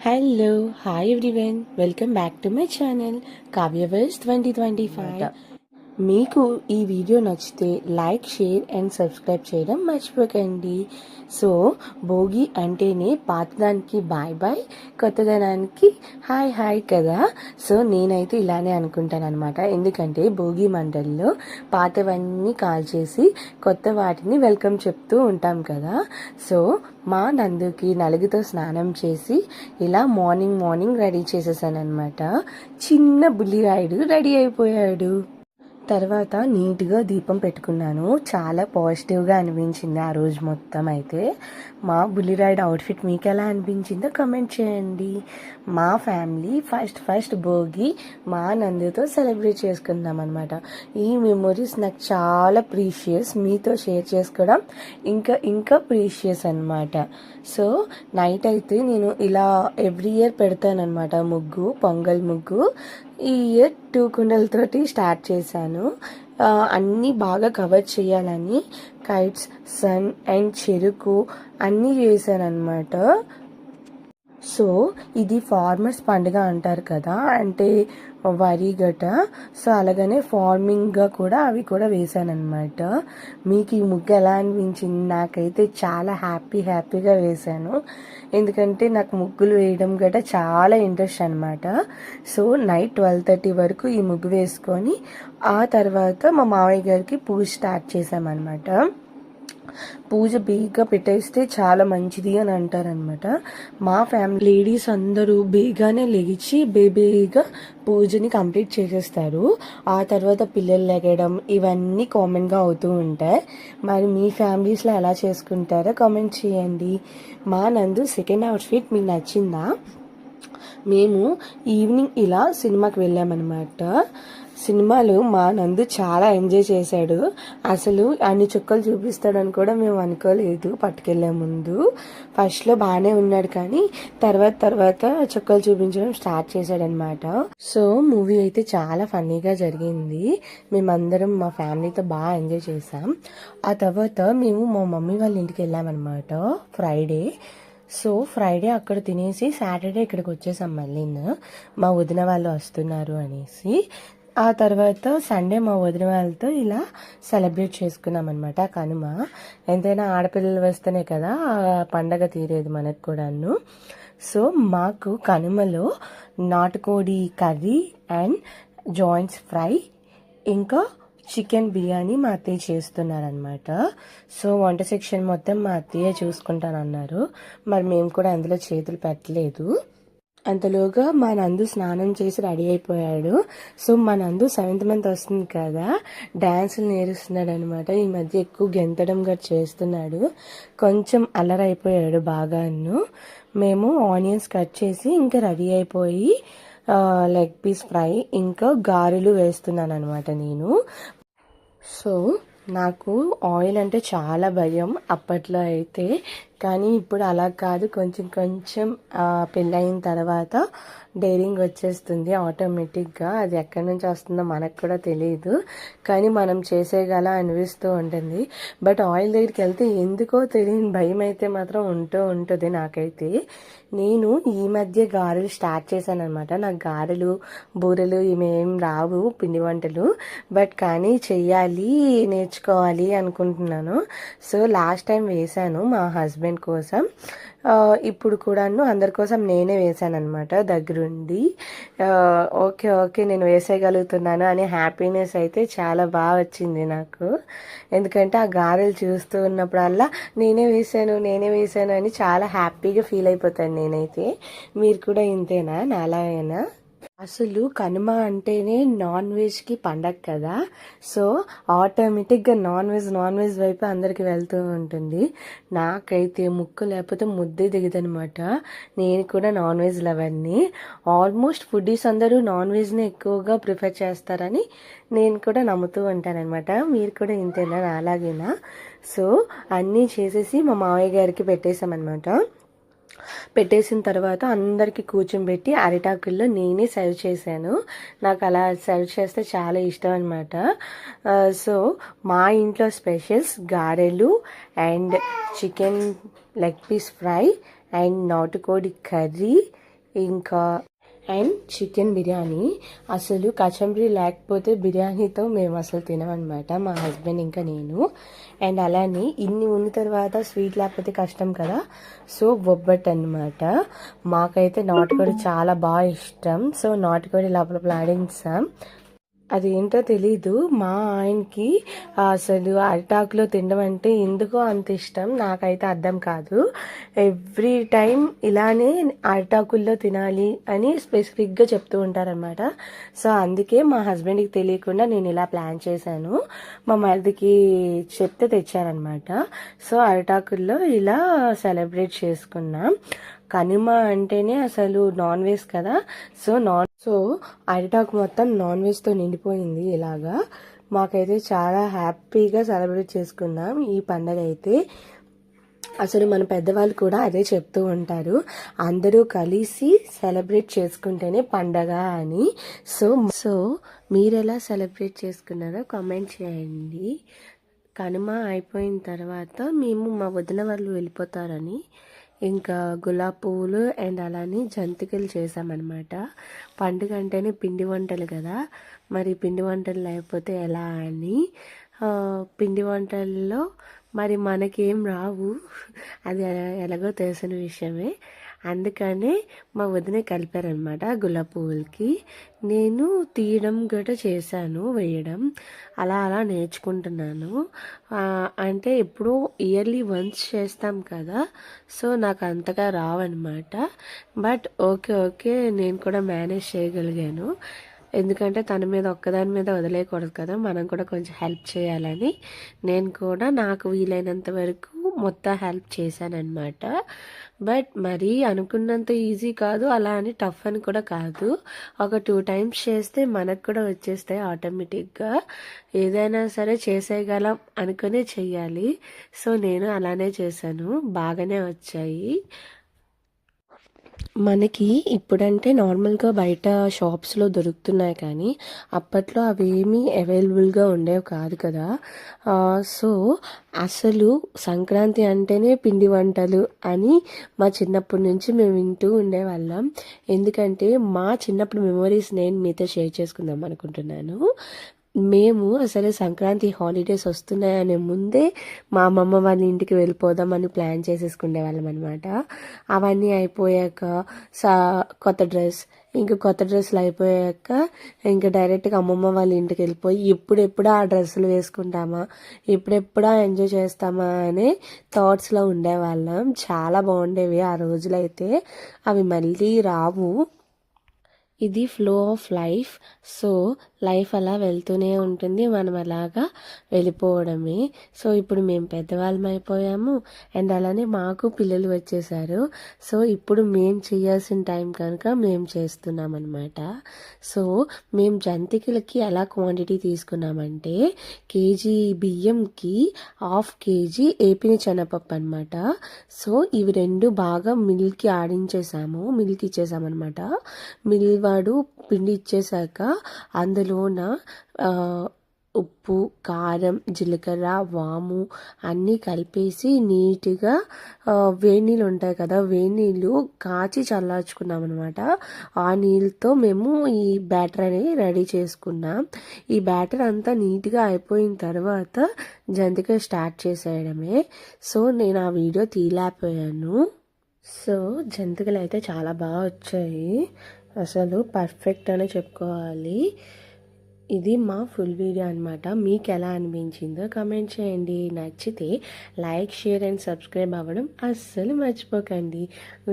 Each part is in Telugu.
Hello hi everyone, welcome back to my channel Kavyaverse 2025. మీకు ఈ వీడియో నచ్చితే లైక్, షేర్ అండ్ సబ్స్క్రైబ్ చేయడం మర్చిపోకండి. సో భోగి అంటేనే పాతదానికి బాయ్ బాయ్, కొత్తదనానికి హాయ్ హాయ్ కదా. సో నేనైతే ఇలానే అనుకుంటాను అనమాట. ఎందుకంటే భోగి మంటల్లో పాతవన్నీ కాల్చేసి కొత్త వాటిని వెల్కమ్ చెప్తూ ఉంటాం కదా. సో మా నందుకి నలుగుతో స్నానం చేసి ఇలా మార్నింగ్ రెడీ చేసేసాను అనమాట. చిన్న బుల్లిరాయుడు రెడీ అయిపోయాడు. తర్వాత నీట్గా దీపం పెట్టుకున్నాను. చాలా పాజిటివ్గా అనిపించింది ఆ రోజు మొత్తం. అయితే మా బుల్లిరాయుడు అవుట్ఫిట్ మీకు ఎలా అనిపించిందో కమెంట్ చేయండి. మా ఫ్యామిలీ ఫస్ట్ భోగి మా నందుతో సెలబ్రేట్ చేసుకుందాం అనమాట. ఈ మెమొరీస్ నాకు చాలా ప్రీషియస్, మీతో షేర్ చేసుకోవడం ఇంకా ప్రీషియస్ అనమాట. సో నైట్ అయితే నేను ఇలా ఎవ్రీ ఇయర్ పెడతానమాట ముగ్గు, పొంగల్ ముగ్గు. ఈ ఇయర్ 2 కుండలతోటి స్టార్ట్ చేశాను. అన్నీ బాగా కవర్ చేయాలని కైట్స్, సన్ అండ్ చెరుకు అన్నీ చేశాను అనమాట. సో ఇది ఫార్మర్స్ పండుగ అంటారు కదా, అంటే వరి గట. సో అలాగనే ఫార్మింగ్గా కూడా అవి కూడా వేసానమాట. మీకు ఈ ముగ్గు ఎలా అనిపించింది? నాకైతే చాలా హ్యాపీగా వేశాను. ఎందుకంటే నాకు ముగ్గులు వేయడం గట చాలా ఇంట్రెస్ట్ అనమాట. సో నైట్ 12:30 వరకు ఈ ముగ్గు వేసుకొని ఆ తర్వాత మా మావయ్య గారికి పూజ స్టార్ట్ చేసామన్నమాట. పూజ బేగా పెట్టేస్తే చాలా మంచిది అని అంటారనమాట. మా ఫ్యామిలీ లేడీస్ అందరూ బేగానే లెగిచి బేగా పూజని కంప్లీట్ చేసేస్తారు. ఆ తర్వాత పిల్లలు లెగడం ఇవన్నీ కామన్గా అవుతూ ఉంటాయి. మరి మీ ఫ్యామిలీస్లో ఎలా చేసుకుంటారో కామెంట్ చేయండి. మా నందు సెకండ్ అవుట్ఫిట్ మీకు నచ్చిందా? మేము ఈవినింగ్ ఇలా సినిమాకి వెళ్ళామన్నమాట. సినిమాలో మా నందు చాలా ఎంజాయ్ చేశాడు. అసలు అన్ని చుక్కలు చూపిస్తాడని కూడా మేము అనుకోలేదు. పట్టుకెళ్లే ముందు ఫస్ట్లో బాగానే ఉన్నాడు, కానీ తర్వాత చుక్కలు చూపించడం స్టార్ట్ చేశాడనమాట. సో మూవీ అయితే చాలా ఫన్నీగా జరిగింది. మేమందరం మా ఫ్యామిలీతో బాగా ఎంజాయ్ చేసాం. ఆ తర్వాత మేము మా మమ్మీ వాళ్ళ ఇంటికి వెళ్ళామన్నమాట ఫ్రైడే. సో ఫ్రైడే అక్కడ తినేసి సాటర్డే ఇక్కడికి వచ్చేసాం మళ్ళీ. మా వదిన వాళ్ళు వస్తున్నారు అనేసి. ఆ తర్వాత సండే మా వదిన వాళ్ళతో ఇలా సెలబ్రేట్ చేసుకున్నాం అనమాట కనుమ. ఎంతైనా ఆడపిల్లలు వస్తేనే కదా పండగ తీరేది మనకు కూడాను. సో మాకు కనుమలో నాటుకోడి కర్రీ అండ్ జాయింట్స్ ఫ్రై ఇంకా చికెన్ బిర్యానీ మా అత్తయ్య చేస్తున్నారనమాట. సో వంట సెక్షన్ మొత్తం మా అత్తయ్య చూసుకుంటానన్నారు. మరి మేము కూడా అందులో చేతులు పెట్టలేదు. అంతలోగా మా నందు స్నానం చేసి రెడీ అయిపోయాడు. సో మా నందు 7th మంత్ వస్తుంది కదా, డ్యాన్సులు నేర్చుస్తున్నాడు అనమాట. ఈ మధ్య ఎక్కువ గెంతడం గట్రా చేస్తున్నాడు. కొంచెం అల్లరైపోయాడు బాగాను. మేము ఆనియన్స్ కట్ చేసి ఇంకా రెడీ అయిపోయి లెగ్ పీస్ ఫ్రై ఇంకా గారెలు వేస్తున్నాను అనమాట నేను. సో నాకు ఆయిల్ అంటే చాలా భయం అప్పట్లో అయితే, కానీ ఇప్పుడు అలా కాదు. కొంచెం పెళ్ళయిన తర్వాత డైరింగ్ వచ్చేస్తుంది ఆటోమేటిక్గా. అది ఎక్కడి నుంచి వస్తుందో మనకు కూడా తెలియదు, కానీ మనం చేసేగల అనిపిస్తూ ఉంటుంది. బట్ ఆయిల్ దగ్గరికి వెళ్తే ఎందుకో తెలియని భయం అయితే మాత్రం ఉంటుంది నాకైతే. నేను ఈ మధ్య గారెలు స్టార్ట్ చేశాను అనమాట. నాకు గారెలు, బూరెలు ఇవేం రావు, పిండి వంటలు. బట్ కానీ చెయ్యాలి, నేర్చుకోవాలి అనుకుంటున్నాను. సో లాస్ట్ టైం వేశాను మా హస్బెండ్ కోసం. ఇప్పుడు కూడాను అందరి కోసం నేనే వేసాను అనమాట దగ్గరుండి. ఓకే నేను వేసేయగలుగుతున్నాను అనే హ్యాపీనెస్ అయితే చాలా బాగా వచ్చింది నాకు. ఎందుకంటే ఆ గారెలు చూస్తూ ఉన్నప్పుడల్లా నేనే వేసాను అని చాలా హ్యాపీగా ఫీల్ అయిపోతాను నేనైతే. మీరు కూడా ఇంతేనా, నాలాగైనా? అసలు కనుమ అంటేనే నాన్ వెజ్కి పండగ కదా. సో ఆటోమేటిక్గా నాన్ వెజ్ వైపు అందరికి వెళ్తూ ఉంటుంది. నాకైతే ముక్కు లేకపోతే ముద్దే దిగదనమాట. నేను కూడా నాన్ వెజ్ లవర్ని. ఆల్మోస్ట్ ఫుడ్డీస్ అందరూ నాన్ వెజ్ని ఎక్కువగా ప్రిఫర్ చేస్తారని నేను కూడా నమ్ముతూ ఉంటానన్నమాట. మీరు కూడా ఇంతేనా, అలాగేనా? సో అన్నీ చేసేసి మా మావయ్య గారికి పెట్టేశామన్నమాట. పెట్టేసిన తర్వాత అందరికీ కూర్చోబెట్టి అరిటాకుల్లో నేనే సర్వ్ చేశాను. నాకు అలా సర్వ్ చేస్తే చాలా ఇష్టం అనమాట. సో మా ఇంట్లో స్పెషల్స్ గారెలు and chicken leg piece fry and నాటుకోడి కర్రీ ఇంకా అండ్ చికెన్ బిర్యానీ. అసలు కచంబరి లేకపోతే బిర్యానీతో మేము అసలు తినమన్నమాట, మా హస్బెండ్ ఇంకా నేను. అండ్ అలానే ఇన్ని ఉన్న తర్వాత స్వీట్ లేకపోతే కష్టం కదా, సో బొబ్బట్ అనమాట. మాకైతే నాటుకోడి చాలా బాగా ఇష్టం, సో నాటుకోడి లోపల ఆడించాం. అదేంటో తెలీదు, మా ఆయనకి అసలు అరిటాకులో తినడం అంటే ఎందుకో అంత ఇష్టం, నాకైతే అర్థం కాదు. ఎవ్రీ టైం ఇలానే అరిటాకుల్లో తినాలి అని స్పెసిఫిక్గా చెప్తూ ఉంటారనమాట. సో అందుకే మా హస్బెండ్కి తెలియకుండా నేను ఇలా ప్లాన్ చేశాను, మా మరిదికి చెప్తే తెచ్చారనమాట. సో అరిటాకుల్లో ఇలా సెలబ్రేట్ చేసుకున్నాం. కనుమ అంటేనే అసలు నాన్ వెజ్ కదా, సో అరిటాకు మొత్తం నాన్ వెజ్తో నిండిపోయింది. ఇలాగా మాకైతే చాలా హ్యాపీగా సెలబ్రేట్ చేసుకున్నాం ఈ పండగ అయితే. అసలు మన పెద్దవాళ్ళు కూడా అదే చెప్తూ ఉంటారు, అందరూ కలిసి సెలబ్రేట్ చేసుకుంటేనే పండగ అని. సో మీరు ఎలా సెలబ్రేట్ చేసుకున్నారో కామెంట్ చేయండి. కనుమ అయిపోయిన తర్వాత మేము మా వదిన వాళ్ళు వెళ్ళిపోతారని ఇంకా గులాబీ పువ్వులు అండ్ అలానే జంతికలు చేసామన్నమాట. పండుగ అంటేనే పిండి వంటలు కదా, మరి పిండి వంటలు లేకపోతే ఎలా అని పిండి వంటల్లో మరి మనకేం రావు, అది ఎలాగో తెలిసిన విషయమే. అందుకనే మా వదిన కలిపారనమాట గులాబీ పువ్వులకి. నేను తీయడం గట్రా చేశాను, వేయడం అలా అలా నేర్చుకుంటున్నాను. అంటే ఎప్పుడూ ఇయర్లీ వన్స్ చేస్తాం కదా, సో నాకు అంతగా రావన్నమాట. బట్ ఓకే నేను కూడా మేనేజ్ చేయగలిగాను, ఎందుకంటే తన మీద ఒక్కదాని మీద వదిలేయకూడదు కదా, మనం కూడా కొంచెం హెల్ప్ చేయాలని నేను కూడా నాకు వీలైనంత వరకు మొత్తం హెల్ప్ చేశానన్నమాట. బట్ మరీ అనుకున్నంత ఈజీ కాదు, అలా అని టఫ్ అని కూడా కాదు. ఒక 2 టైమ్స్ చేస్తే మనకు కూడా వచ్చేస్తాయి ఆటోమేటిక్గా. ఏదైనా సరే చేసేయగలం అనుకునే చెయ్యాలి. సో నేను అలానే చేశాను, బాగానే వచ్చాయి. మనకి ఇప్పుడంటే నార్మల్గా బయట షాప్స్లో దొరుకుతున్నాయి, కానీ అప్పట్లో అవేమీ అవైలబుల్గా ఉండేవి కాదు కదా. సో అసలు సంక్రాంతి అంటేనే పిండి వంటలు అని మా చిన్నప్పటి నుంచి మేము వింటూ ఉండేవాళ్ళం. ఎందుకంటే మా చిన్నప్పుడు మెమరీస్ నేను మీతో షేర్ చేసుకుందాం అనుకుంటున్నాను. మేము అసలు సంక్రాంతి హాలిడేస్ వస్తున్నాయనే ముందే మా అమ్మమ్మ వాళ్ళ ఇంటికి వెళ్ళిపోదామని ప్లాన్ చేసేసుకునే వాళ్ళం అనమాట. అవన్నీ అయిపోయాక కొత్త డ్రెస్సులు అయిపోయాక ఇంకా డైరెక్ట్గా అమ్మమ్మ వాళ్ళ ఇంటికి వెళ్ళిపోయి ఎప్పుడెప్పుడా ఆ డ్రెస్సులు వేసుకుంటామా, ఎప్పుడెప్పుడా ఎంజాయ్ చేస్తామా అనే థాట్స్లో ఉండేవాళ్ళం. చాలా బాగుండేవి ఆ రోజులైతే, అవి మళ్ళీ రావు. ఇది flow of life. So life అలా వెళ్తూనే ఉంటుంది, మనం అలాగా వెళ్ళిపోవడమే. సో ఇప్పుడు మేము పెద్దవాళ్ళం అయిపోయాము అండ్ అలానే మాకు పిల్లలు వచ్చేసారు. సో ఇప్పుడు మేము చేయాల్సిన టైం కనుక మేము చేస్తున్నాం అనమాట. సో మేము జంతికలకి ఎలా క్వాంటిటీ తీసుకున్నామంటే కేజీ బియ్యంకి 1/2 కేజీ ఏపిన శనగపప్పు అనమాట. సో ఇవి రెండు బాగా మిల్కి ఇచ్చేసామన్నమాట. మిల్ వాడు పిండి ఇచ్చేసాక అందులోన ఉప్పు, కారం, జీలకర్ర, వాము అన్నీ కలిపేసి నీట్గా వేడి నీళ్ళు ఉంటాయి కదా, వేడి నీళ్ళు కాచి చల్లార్చుకున్నాం అనమాట. ఆ నీళ్ళతో మేము ఈ బ్యాటర్ అనేది రెడీ చేసుకున్నాం. ఈ బ్యాటర్ అంతా నీట్గా అయిపోయిన తర్వాత జంతిక స్టార్ట్ చేసేయడమే. సో నేను ఆ వీడియో తీయలేకపోయాను. సో జంతికలు అయితే చాలా బాగా వచ్చాయి, అసలు పర్ఫెక్ట్ అని చెప్పుకోవాలి. ఇది మా ఫుల్ వీడియో అనమాట. మీకు ఎలా అనిపించిందో కమెంట్ చేయండి. నచ్చితే లైక్, షేర్ అండ్ సబ్స్క్రైబ్ అవ్వడం అస్సలు మర్చిపోకండి.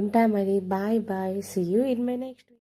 ఉంటా మరి, bye. See you in my next.